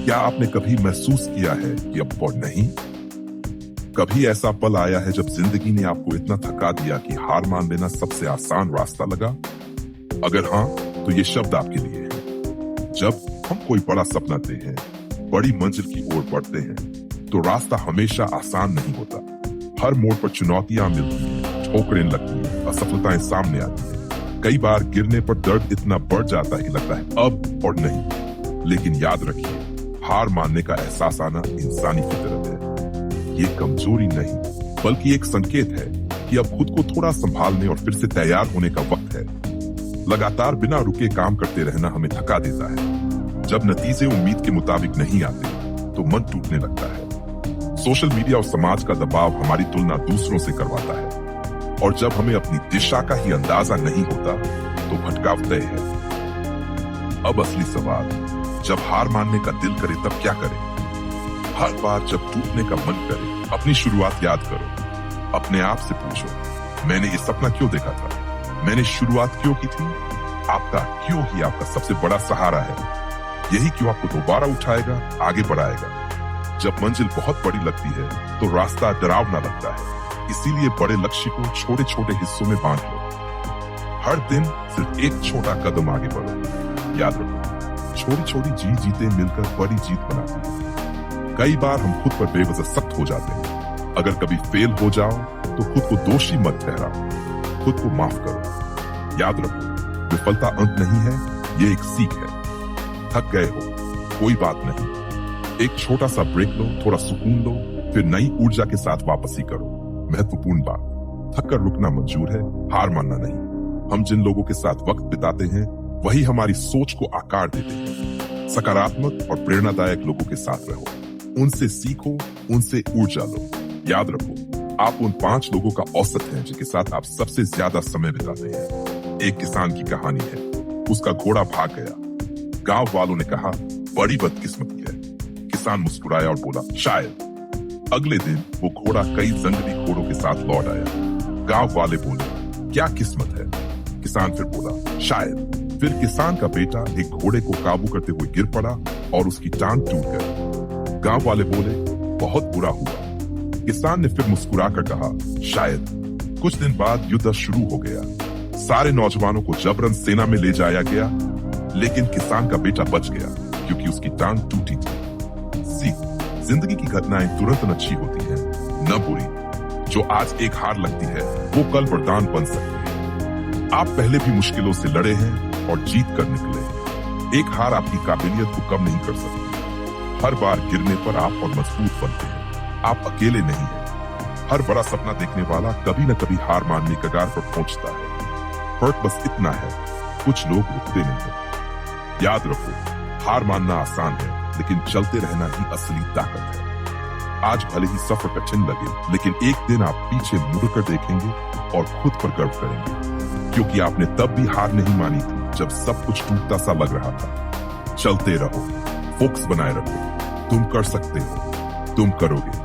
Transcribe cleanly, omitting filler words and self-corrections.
क्या आपने कभी महसूस किया है कि अब और नहीं? कभी ऐसा पल आया है जब जिंदगी ने आपको इतना थका दिया कि हार मान लेना सबसे आसान रास्ता लगा? अगर हाँ, तो ये शब्द आपके लिए है। जब हम कोई बड़ा सपना देखते हैं, बड़ी मंजिल की ओर बढ़ते हैं, तो रास्ता हमेशा आसान नहीं होता। हर मोड़ पर चुनौतियां मिलती हैं, ठोकरें लगती हैं, असफलताएं सामने आती हैं। कई बार गिरने पर दर्द इतना बढ़ जाता है लगता है अब और नहीं। लेकिन याद रखिए, हार मानने का एहसास आना इंसानी फितरत है। ये कमजोरी नहीं, बल्कि एक संकेत है कि अब खुद को थोड़ा संभालने और फिर से तैयार होने का वक्त है। लगातार बिना रुके काम करते रहना हमें थका देता है। जब नतीजे उम्मीद के मुताबिक नहीं आते, तो मन टूटने लगता है। सोशल मीडिया और समाज का दबाव हमारी तुलना दूसरों से करवाता है, और जब हमें अपनी दिशा का ही अंदाजा नहीं होता, तो भटकाव तय है। अब असली सवाल, जब हार मानने का दिल करे तब क्या करें? हर बार जब टूटने का मन करे, अपनी शुरुआत याद करो। अपने आप से पूछो, मैंने ये सपना क्यों देखा था? मैंने शुरुआत क्यों की थी? आपका क्यों ही आपका सबसे बड़ा सहारा है। यही क्यों आपको दोबारा उठाएगा, आगे बढ़ाएगा। जब मंजिल बहुत बड़ी लगती है, तो रास्ता डरावना लगता है। इसीलिए बड़े लक्ष्य को छोटे छोटे हिस्सों में बांट लो। हर दिन सिर्फ एक छोटा कदम आगे बढ़ो। याद रखो, छोटी छोटी जीतें मिलकर बड़ी जीत बनाती है। कई बार हम खुद पर बेवजह सख्त हो जाते हैं। अगर कभी फेल हो जाओ, तो खुद को दोषी मत ठहराओ, खुद को माफ करो। याद रखो, विफलता अंत नहीं है, ये एक सीख है। थक गए हो, कोई बात नहीं। एक छोटा सा ब्रेक लो, थोड़ा सुकून लो, फिर नई ऊर्जा के साथ वापसी करो। महत्वपूर्ण बात, थक कर रुकना मंजूर है, हार मानना नहीं। हम जिन लोगों के साथ वक्त बिताते हैं, वही हमारी सोच को आकार देते हैं। सकारात्मक और प्रेरणादायक लोगों के साथ रहो, उनसे सीखो, उनसे ऊर्जा लो। याद रखो, आप उन 5 लोगों का औसत हैं जिनके साथ आप सबसे ज्यादा समय बिताते हैं। एक किसान की कहानी है। उसका घोड़ा भाग गया। गांव वालों ने कहा, बड़ी बदकिस्मती है। किसान मुस्कुराया और बोला, शायद। अगले दिन वो घोड़ा कई जंगली घोड़ों के साथ लौट आया। गांव वाले बोले, क्या किस्मत है? किसान फिर बोला, शायद। फिर किसान का बेटा एक घोड़े को काबू करते हुए गिर पड़ा और उसकी टांग टूट गई। गांव वाले बोले, बहुत बुरा हुआ। किसान ने फिर मुस्कुराकर कहा, शायद। कुछ दिन बाद युद्ध शुरू हो गया। सारे नौजवानों को जबरन सेना में ले जाया गया, लेकिन किसान का बेटा बच गया क्योंकि उसकी टांग टूटी थी। सीख, जिंदगी की घटनाएं तुरंत अच्छी होती हैं, न बुरी। जो आज एक हार लगती है, वो कल वरदान बन सकती है। आप पहले भी मुश्किलों से लड़े हैं और जीत कर निकले। एक हार आपकी काबिलियत को कम नहीं कर सकती। हर बार गिरने पर आप और मजबूत बनते हैं। आप अकेले नहीं हैं। हर बड़ा सपना देखने वाला कभी न कभी हार मानने की कगार पर पहुंचता है। फर्क बस इतना है, कुछ लोग रुकते नहीं हैं। याद रखो, हार मानना आसान है, लेकिन चलते रहना ही असली ताकत है। आज भले ही सफर कठिन लगे, लेकिन एक दिन आप पीछे मुड़कर देखेंगे और खुद पर गर्व करेंगे, क्योंकि आपने तब भी हार नहीं मानी थी जब सब कुछ टूटता सा लग रहा था। चलते रहो, फोकस बनाए रखो। तुम कर सकते हो, तुम करोगे।